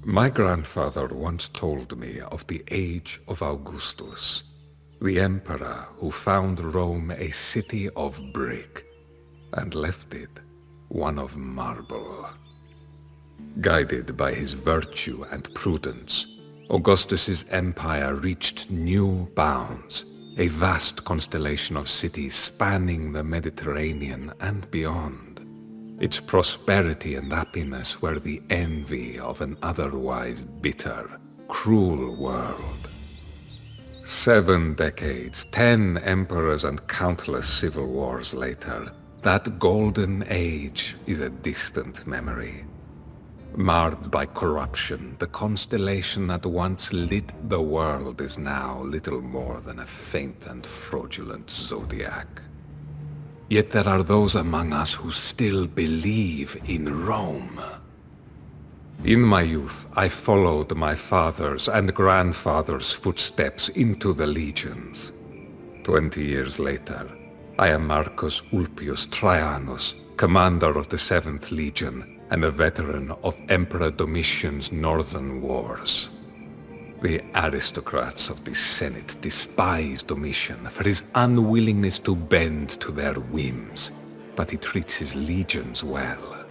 My grandfather once told me of the age of Augustus, the emperor who found Rome a city of brick and left it one of marble. Guided by his virtue and prudence, Augustus's empire reached new bounds, a vast constellation of cities spanning the Mediterranean and beyond. Its prosperity and happiness were the envy of an otherwise bitter, cruel world. 7 decades, 10 emperors and countless civil wars later, that golden age is a distant memory. Marred by corruption, the constellation that once lit the world is now little more than a faint and fraudulent zodiac. Yet there are those among us who still believe in Rome. In my youth, I followed my father's and grandfather's footsteps into the legions. 20 years later, I am Marcus Ulpius Traianus, commander of the 7th Legion and a veteran of Emperor Domitian's northern wars. The aristocrats of the Senate despise Domitian for his unwillingness to bend to their whims, but he treats his legions well.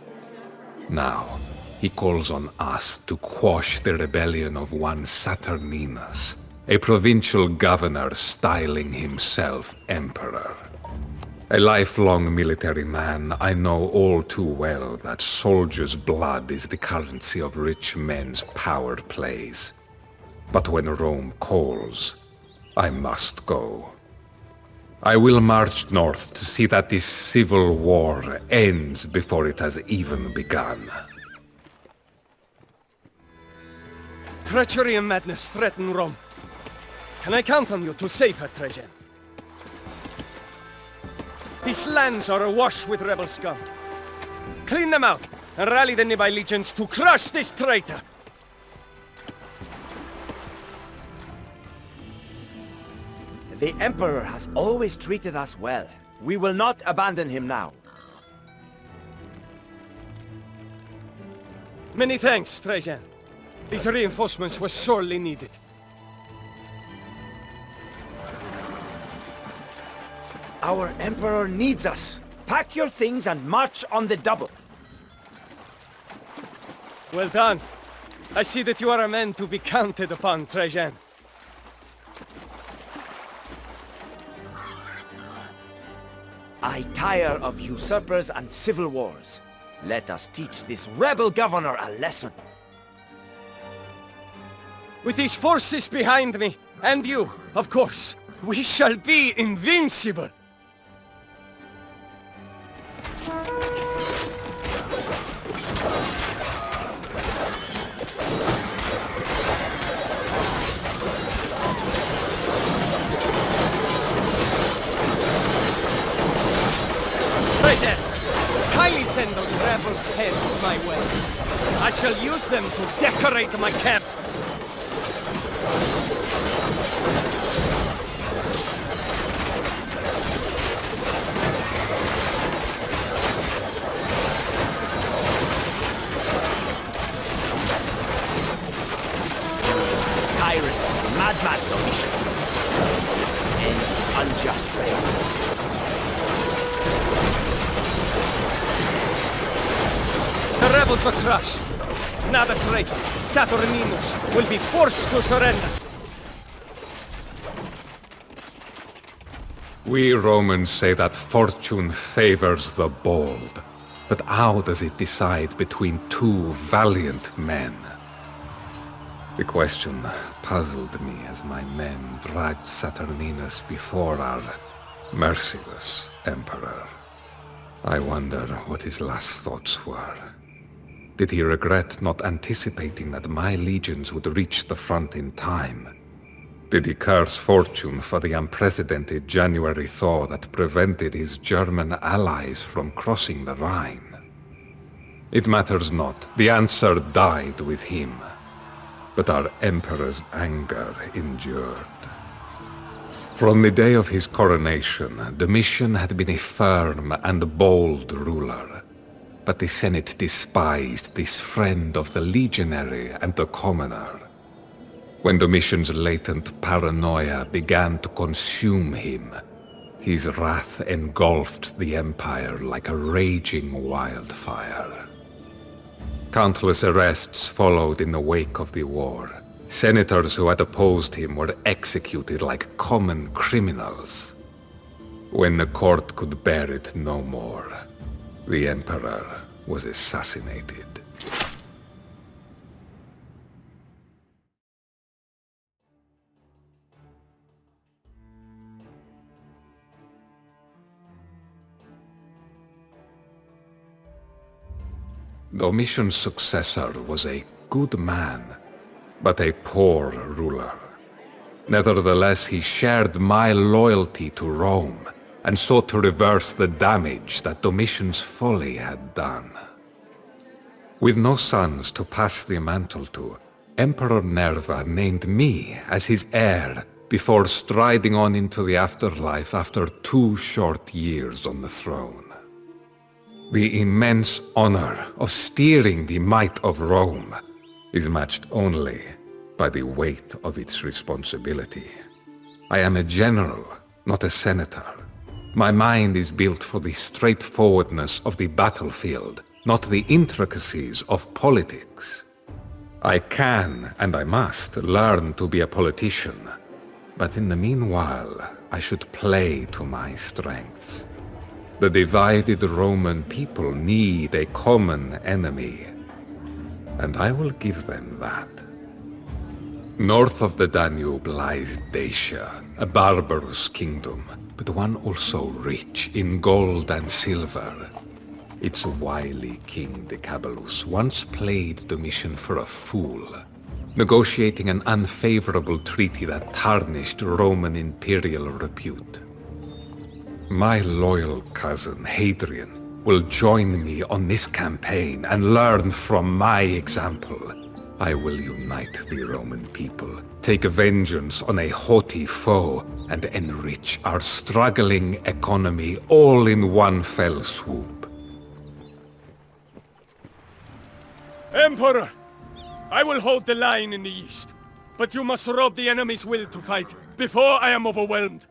Now, he calls on us to quash the rebellion of one Saturninus, a provincial governor styling himself emperor. A lifelong military man, I know all too well that soldiers' blood is the currency of rich men's power plays. But when Rome calls, I must go. I will march north to see that this civil war ends before it has even begun. Treachery and madness threaten Rome. Can I count on you to save her, Trajan? These lands are awash with rebel scum. Clean them out and rally the nearby legions to crush this traitor! The Emperor has always treated us well. We will not abandon him now. Many thanks, Trajan. These reinforcements were sorely needed. Our Emperor needs us. Pack your things and march on the double. Well done. I see that you are a man to be counted upon, Trajan. I tire of usurpers and civil wars. Let us teach this rebel governor a lesson. With these forces behind me, and you, of course, we shall be invincible! Trajan, kindly send those rebels' heads my way. I shall use them to decorate my camp. Tyrant, madman Domitian. End unjust reign. The rebels are crushed. Now the traitor, Saturninus, will be forced to surrender. We Romans say that fortune favors the bold, but how does it decide between two valiant men? The question puzzled me as my men dragged Saturninus before our merciless emperor. I wonder what his last thoughts were. Did he regret not anticipating that my legions would reach the front in time? Did he curse fortune for the unprecedented January thaw that prevented his German allies from crossing the Rhine? It matters not. The answer died with him. But our emperor's anger endured. From the day of his coronation, Domitian had been a firm and bold ruler. but the Senate despised this friend of the legionary and the commoner. When Domitian's latent paranoia began to consume him, his wrath engulfed the Empire like a raging wildfire. Countless arrests followed in the wake of the war. Senators who had opposed him were executed like common criminals. When the court could bear it no more, the Emperor was assassinated. Domitian's successor was a good man, but a poor ruler. Nevertheless, he shared my loyalty to Rome and sought to reverse the damage that Domitian's folly had done. With no sons to pass the mantle to, Emperor Nerva named me as his heir before striding on into the afterlife after 2 short years on the throne. The immense honor of steering the might of Rome is matched only by the weight of its responsibility. I am a general, not a senator. My mind is built for the straightforwardness of the battlefield, not the intricacies of politics. I can, and I must, learn to be a politician, but in the meanwhile, I should play to my strengths. The divided Roman people need a common enemy, and I will give them that. North of the Danube lies Dacia, a barbarous kingdom, but one also rich in gold and silver. Its wily king Decabellus once played Domitian for a fool, negotiating an unfavorable treaty that tarnished Roman imperial repute. My loyal cousin, Hadrian, will join me on this campaign and learn from my example. I will unite the Roman people, take vengeance on a haughty foe, and enrich our struggling economy all in one fell swoop. Emperor! I will hold the line in the east, but you must rob the enemy's will to fight before I am overwhelmed.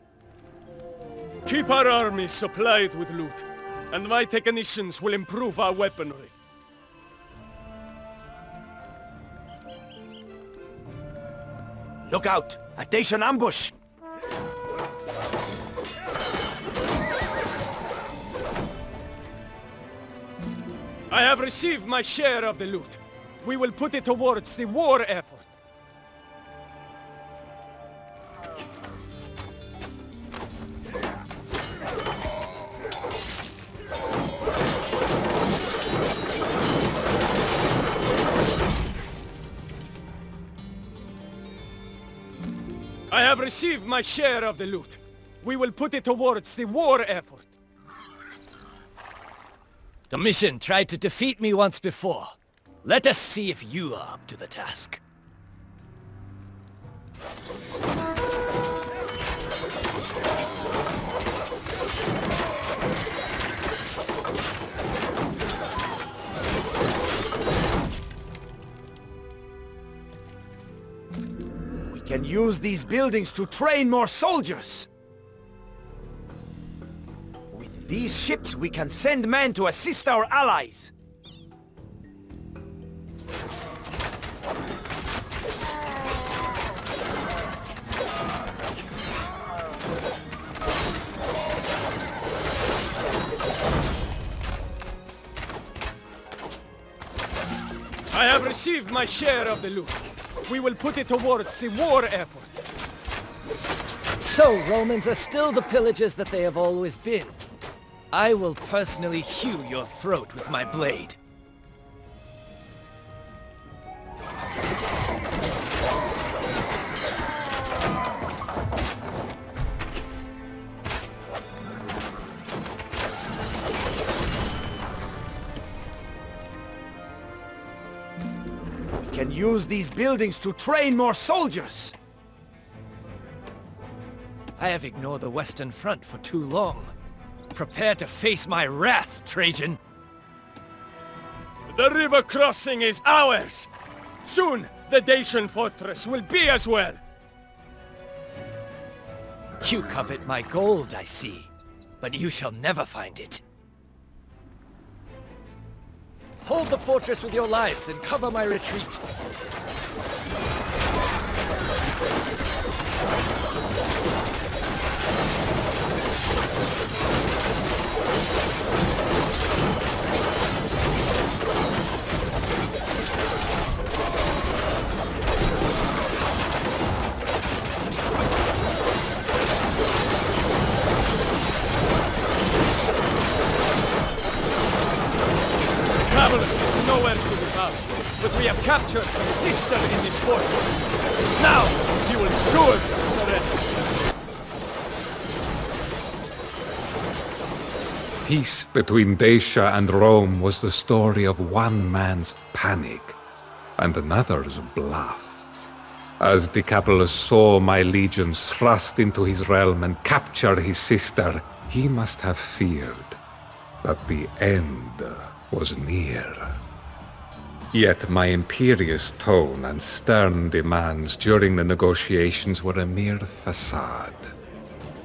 Keep our armies supplied with loot, and my technicians will improve our weaponry. Look out! A Dacian ambush! I have received my share of the loot. We will put it towards the war effort. I have received my share of the loot. We will put it towards the war effort. Domitian tried to defeat me once before. Let us see if you are up to the task. We can use these buildings to train more soldiers! With these ships, we can send men to assist our allies! I have received my share of the loot. We will put it towards the war effort. So, Romans are still the pillagers that they have always been. I will personally hew your throat with my blade. We can use these buildings to train more soldiers! I have ignored the Western Front for too long. Prepare to face my wrath, Trajan! The river crossing is ours! Soon, the Dacian fortress will be as well! You covet my gold, I see. But you shall never find it. Hold the fortress with your lives and cover my retreat. Tantalus is nowhere to be found, but we have captured his sister in this fortress. Now, he will surely surrender. Peace between Dacia and Rome was the story of one man's panic and another's bluff. As Decapulus saw my legions thrust into his realm and capture his sister, he must have feared that the end was near. Yet my imperious tone and stern demands during the negotiations were a mere facade.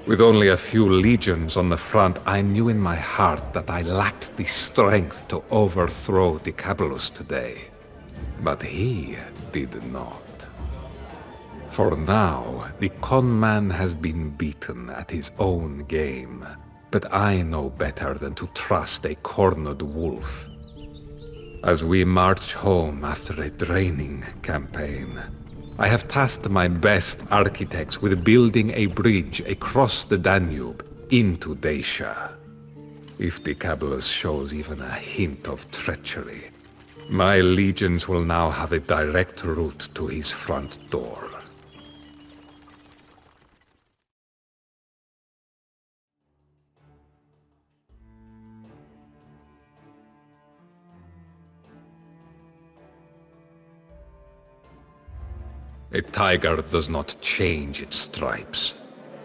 With only a few legions on the front, I knew in my heart that I lacked the strength to overthrow Decapulus today. But he did not. For now, the conman has been beaten at his own game. But I know better than to trust a cornered wolf. As we march home after a draining campaign, I have tasked my best architects with building a bridge across the Danube into Dacia. If Decapulus shows even a hint of treachery, my legions will now have a direct route to his front door. A tiger does not change its stripes.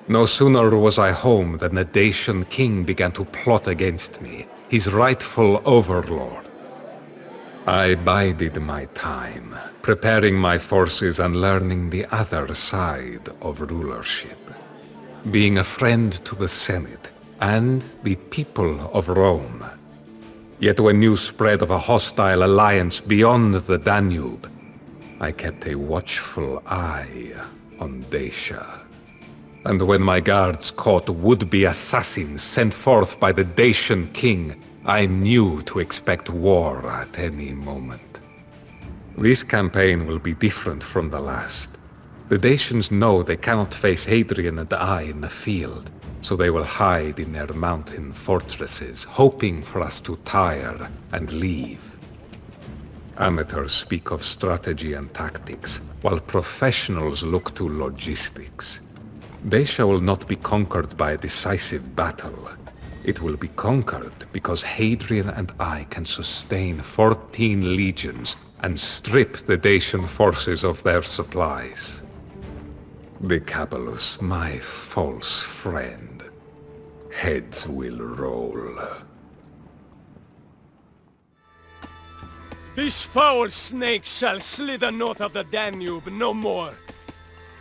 No sooner was I home than the Dacian king began to plot against me, his rightful overlord. I bided my time, preparing my forces and learning the other side of rulership. Being a friend to the Senate and the people of Rome. Yet when news spread of a hostile alliance beyond the Danube, I kept a watchful eye on Dacia. And when my guards caught would-be assassins sent forth by the Dacian king, I knew to expect war at any moment. This campaign will be different from the last. The Dacians know they cannot face Hadrian and I in the field, so they will hide in their mountain fortresses, hoping for us to tire and leave. Amateurs speak of strategy and tactics, while professionals look to logistics. Dacia will not be conquered by a decisive battle. It will be conquered because Hadrian and I can sustain 14 legions and strip the Dacian forces of their supplies. Decapulus, my false friend. Heads will roll. This foul snake shall slither north of the Danube no more.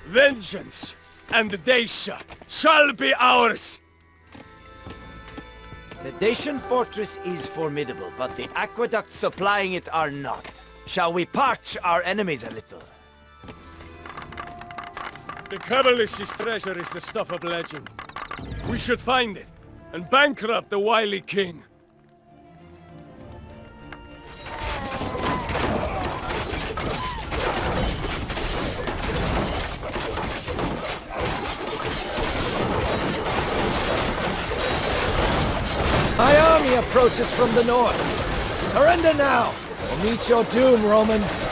Vengeance and Dacia shall be ours! The Dacian fortress is formidable, but the aqueducts supplying it are not. Shall we parch our enemies a little? Decapulus' treasure is the stuff of legend. We should find it and bankrupt the wily king. My army approaches from the north. Surrender now, or meet your doom, Romans.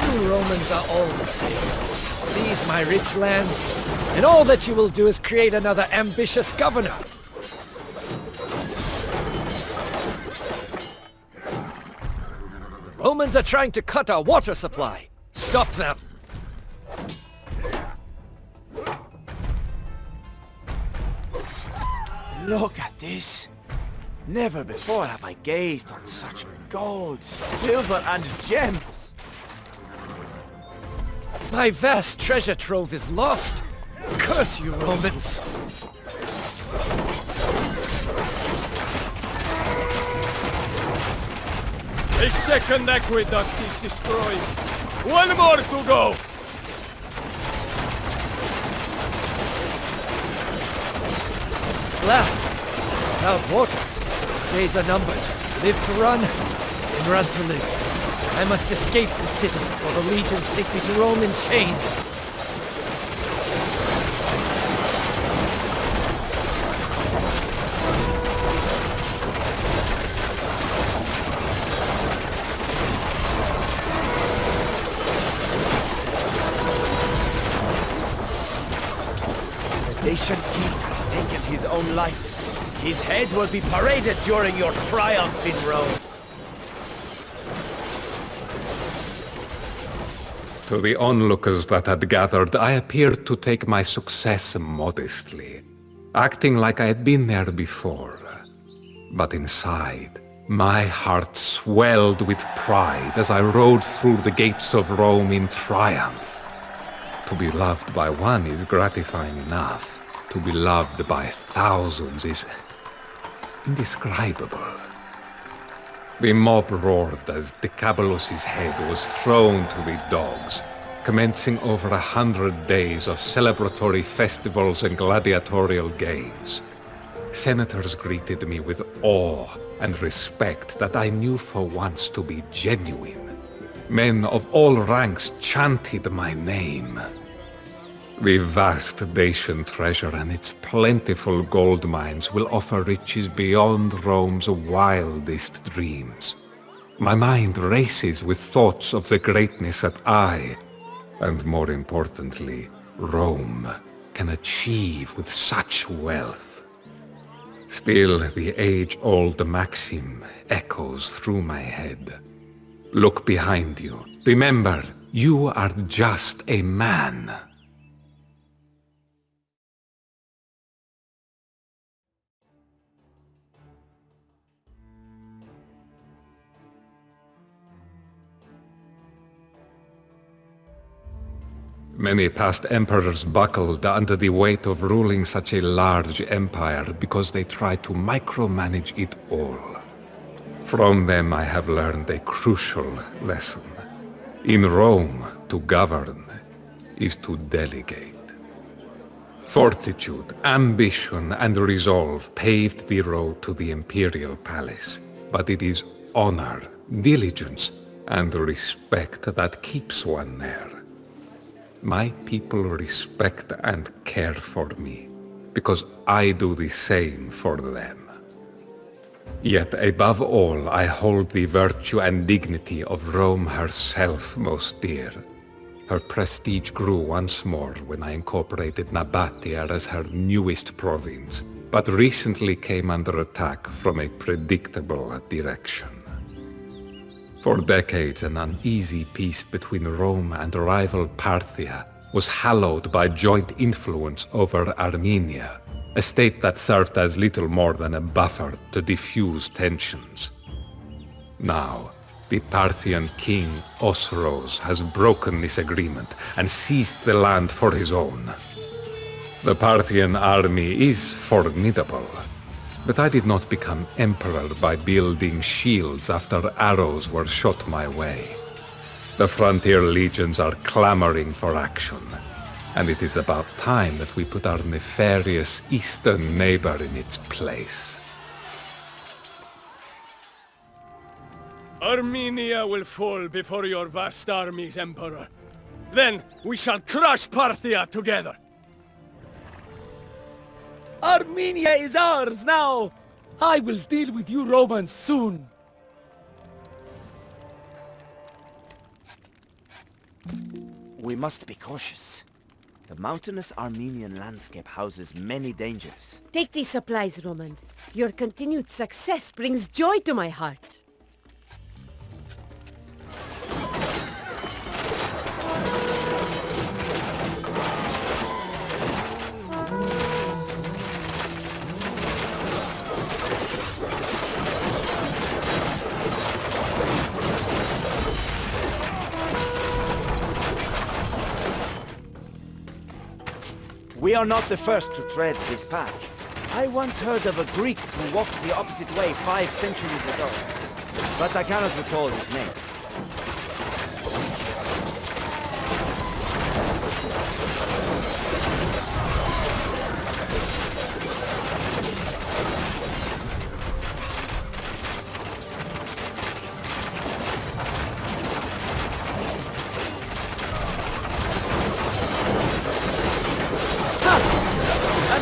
You Romans are all the same. Seize my rich land, and all that you will do is create another ambitious governor. The Romans are trying to cut our water supply. Stop them. Look at this. Never before have I gazed on such gold, silver, and gems. My vast treasure trove is lost. Curse you, Romans. A second aqueduct is destroyed. One more to go. Alas, without water, days are numbered. Live to run, and run to live. I must escape the city before the legions take me to Rome in chains. The Dacian king has taken his own life. His head will be paraded during your triumph in Rome. To the onlookers that had gathered, I appeared to take my success modestly, acting like I had been there before. But inside, my heart swelled with pride as I rode through the gates of Rome in triumph. To be loved by one is gratifying enough. To be loved by thousands is indescribable. The mob roared as Decabulus's head was thrown to the dogs, commencing over 100 days of celebratory festivals and gladiatorial games. Senators greeted me with awe and respect that I knew for once to be genuine. Men of all ranks chanted my name. The vast Dacian treasure and its plentiful gold mines will offer riches beyond Rome's wildest dreams. My mind races with thoughts of the greatness that I, and more importantly, Rome, can achieve with such wealth. Still, the age-old maxim echoes through my head. Look behind you. Remember, you are just a man. Many past emperors buckled under the weight of ruling such a large empire because they tried to micromanage it all. From them I have learned a crucial lesson. In Rome, to govern is to delegate. Fortitude, ambition, and resolve paved the road to the imperial palace, but it is honor, diligence, and respect that keeps one there. My people respect and care for me, because I do the same for them. Yet above all, I hold the virtue and dignity of Rome herself most dear. Her prestige grew once more when I incorporated Nabatea as her newest province, but recently came under attack from a predictable direction. For decades, an uneasy peace between Rome and rival Parthia was hallowed by joint influence over Armenia, a state that served as little more than a buffer to diffuse tensions. Now, the Parthian king Osroes has broken this agreement and seized the land for his own. The Parthian army is formidable, but I did not become emperor by building shields after arrows were shot my way. The frontier legions are clamoring for action, and it is about time that we put our nefarious eastern neighbor in its place. Armenia will fall before your vast armies, Emperor. Then we shall crush Parthia together. Armenia is ours now! I will deal with you Romans soon! We must be cautious. The mountainous Armenian landscape houses many dangers. Take these supplies, Romans. Your continued success brings joy to my heart. We are not the first to tread this path. I once heard of a Greek who walked the opposite way 5 centuries ago, but I cannot recall his name.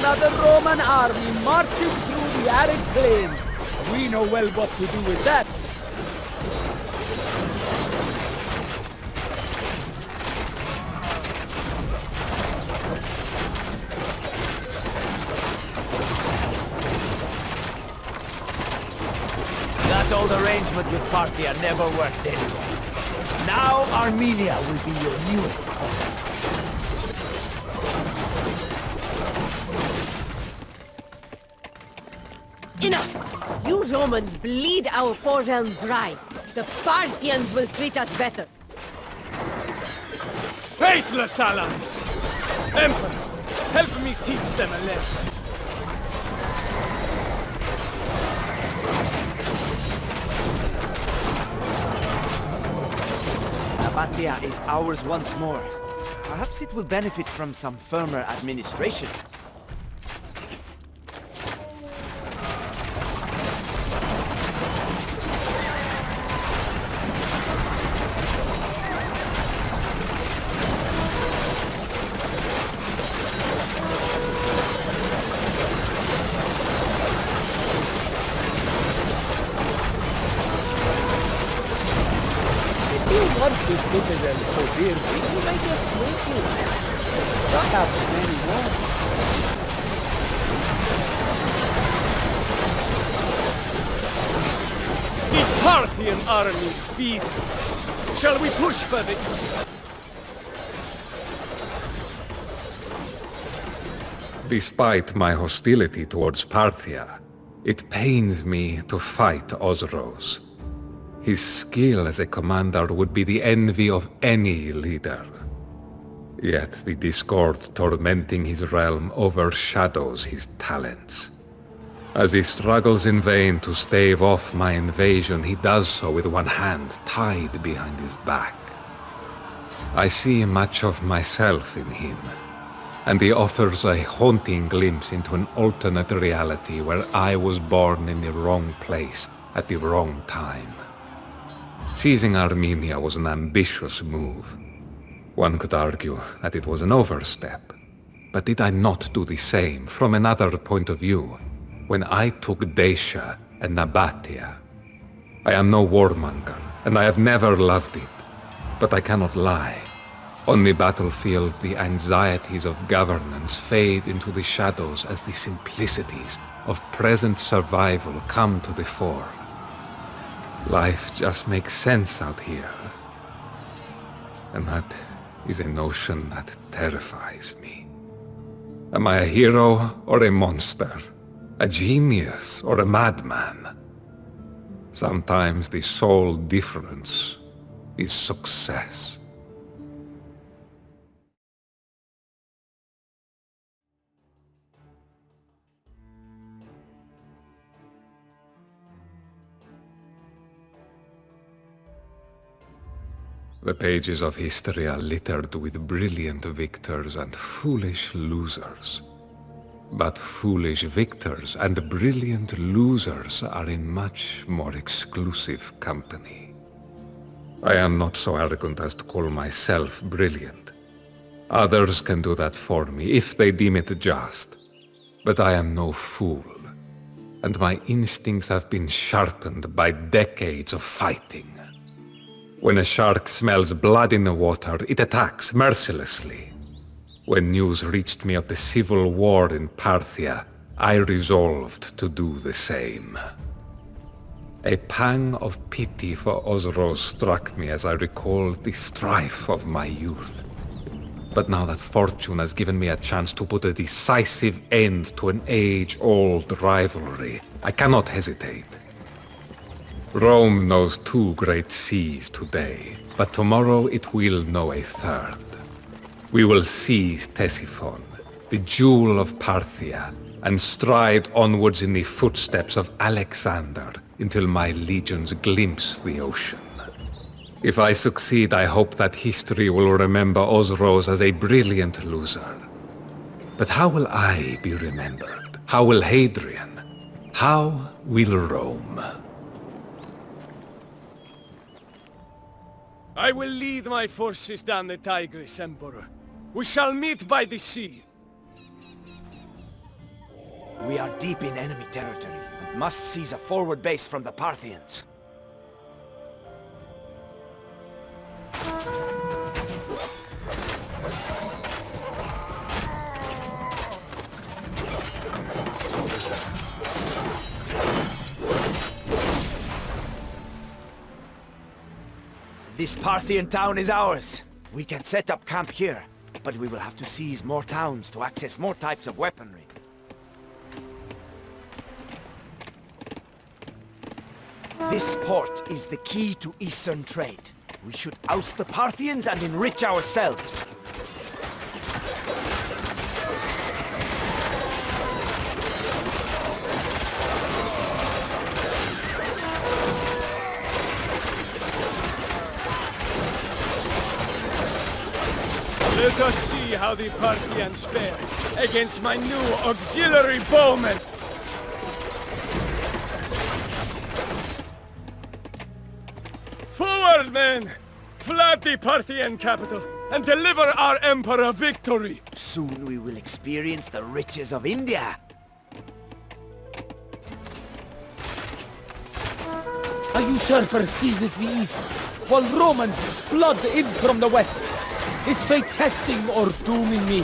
Another Roman army marching through the arid plains. We know well what to do with that. That old arrangement with Parthia never worked anyway. Now Armenia will be your newest province. Enough! You Romans bleed our poor realm dry. The Parthians will treat us better. Faithless allies! Emperor, help me teach them a lesson. Nabatea is ours once more. Perhaps it will benefit from some firmer administration. Want the citadel so dearly, you may just wait to not have many more. Is Parthian army feeble? Shall we push further east? Despite my hostility towards Parthia, it pains me to fight Osros. His skill as a commander would be the envy of any leader. Yet the discord tormenting his realm overshadows his talents. As he struggles in vain to stave off my invasion, he does so with one hand tied behind his back. I see much of myself in him, and he offers a haunting glimpse into an alternate reality where I was born in the wrong place at the wrong time. Seizing Armenia was an ambitious move. One could argue that it was an overstep. But did I not do the same from another point of view when I took Dacia and Nabatea? I am no warmonger, and I have never loved it. But I cannot lie. On the battlefield, the anxieties of governance fade into the shadows as the simplicities of present survival come to the fore. Life just makes sense out here. And that is a notion that terrifies me. Am I a hero or a monster? A genius or a madman? Sometimes the sole difference is success. The pages of history are littered with brilliant victors and foolish losers. But foolish victors and brilliant losers are in much more exclusive company. I am not so arrogant as to call myself brilliant. Others can do that for me if they deem it just. But I am no fool, and my instincts have been sharpened by decades of fighting. When a shark smells blood in the water, it attacks mercilessly. When news reached me of the civil war in Parthia, I resolved to do the same. A pang of pity for Osros struck me as I recalled the strife of my youth. But now that fortune has given me a chance to put a decisive end to an age-old rivalry, I cannot hesitate. Rome knows 2 great seas today, but tomorrow it will know a third. We will seize Ctesiphon, the jewel of Parthia, and stride onwards in the footsteps of Alexander until my legions glimpse the ocean. If I succeed, I hope that history will remember Osros as a brilliant loser. But how will I be remembered? How will Hadrian? How will Rome? I will lead my forces down the Tigris, Emperor. We shall meet by the sea. We are deep in enemy territory and must seize a forward base from the Parthians. This Parthian town is ours. We can set up camp here, but we will have to seize more towns to access more types of weaponry. This port is the key to Eastern trade. We should oust the Parthians and enrich ourselves. Let us see how the Parthians fare against my new auxiliary bowmen. Forward, men! Flood the Parthian capital and deliver our Emperor victory! Soon we will experience the riches of India. A usurper seizes the east, while Romans flood in from the west. Is fate testing or dooming me?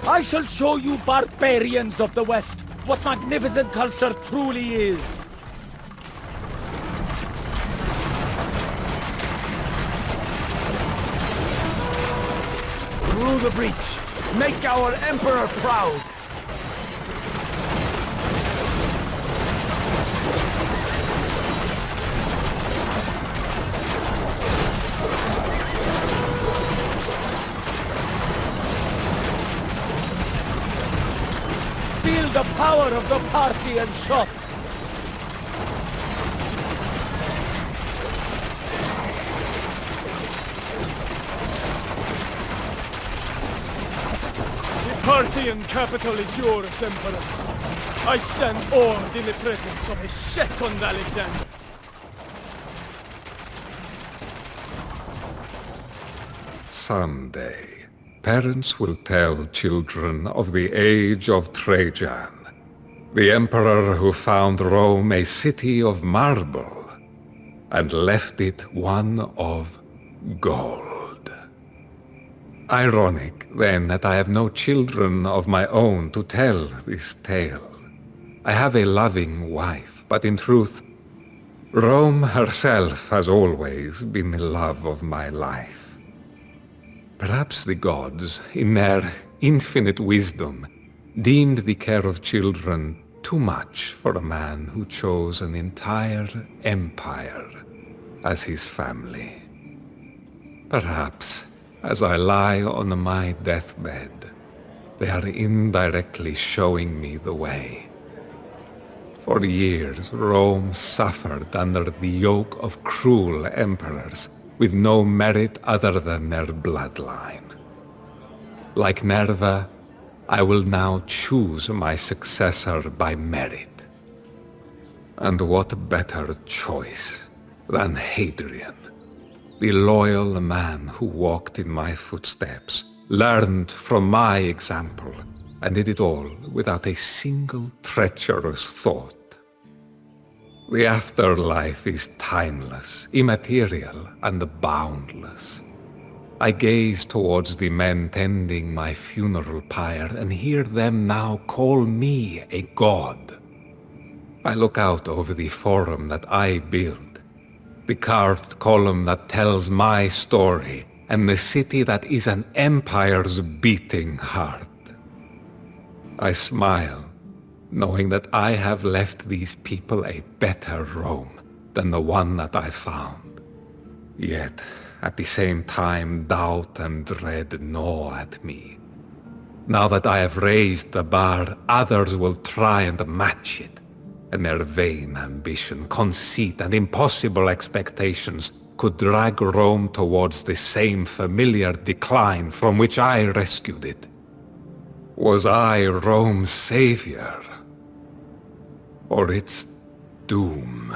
I shall show you barbarians of the West what magnificent culture truly is. Through the breach, make our Emperor proud. Feel the power of the Parthian shot! The Parthian capital is yours, Emperor. I stand awed in the presence of a second Alexander. Someday, parents will tell children of the age of Trajan, the emperor who found Rome a city of marble and left it one of gold. Ironic, then, that I have no children of my own to tell this tale. I have a loving wife, but in truth, Rome herself has always been the love of my life. Perhaps the gods, in their infinite wisdom, deemed the care of children too much for a man who chose an entire empire as his family. Perhaps, as I lie on my deathbed, they are indirectly showing me the way. For years, Rome suffered under the yoke of cruel emperors, with no merit other than their bloodline. Like Nerva, I will now choose my successor by merit. And what better choice than Hadrian, the loyal man who walked in my footsteps, learned from my example, and did it all without a single treacherous thought. The afterlife is timeless, immaterial, and boundless. I gaze towards the men tending my funeral pyre and hear them now call me a god. I look out over the forum that I built, the carved column that tells my story, and the city that is an empire's beating heart. I smile, knowing that I have left these people a better Rome than the one that I found. Yet, at the same time, doubt and dread gnaw at me. Now that I have raised the bar, others will try and match it, and their vain ambition, conceit, and impossible expectations could drag Rome towards the same familiar decline from which I rescued it. Was I Rome's savior? Or its doom?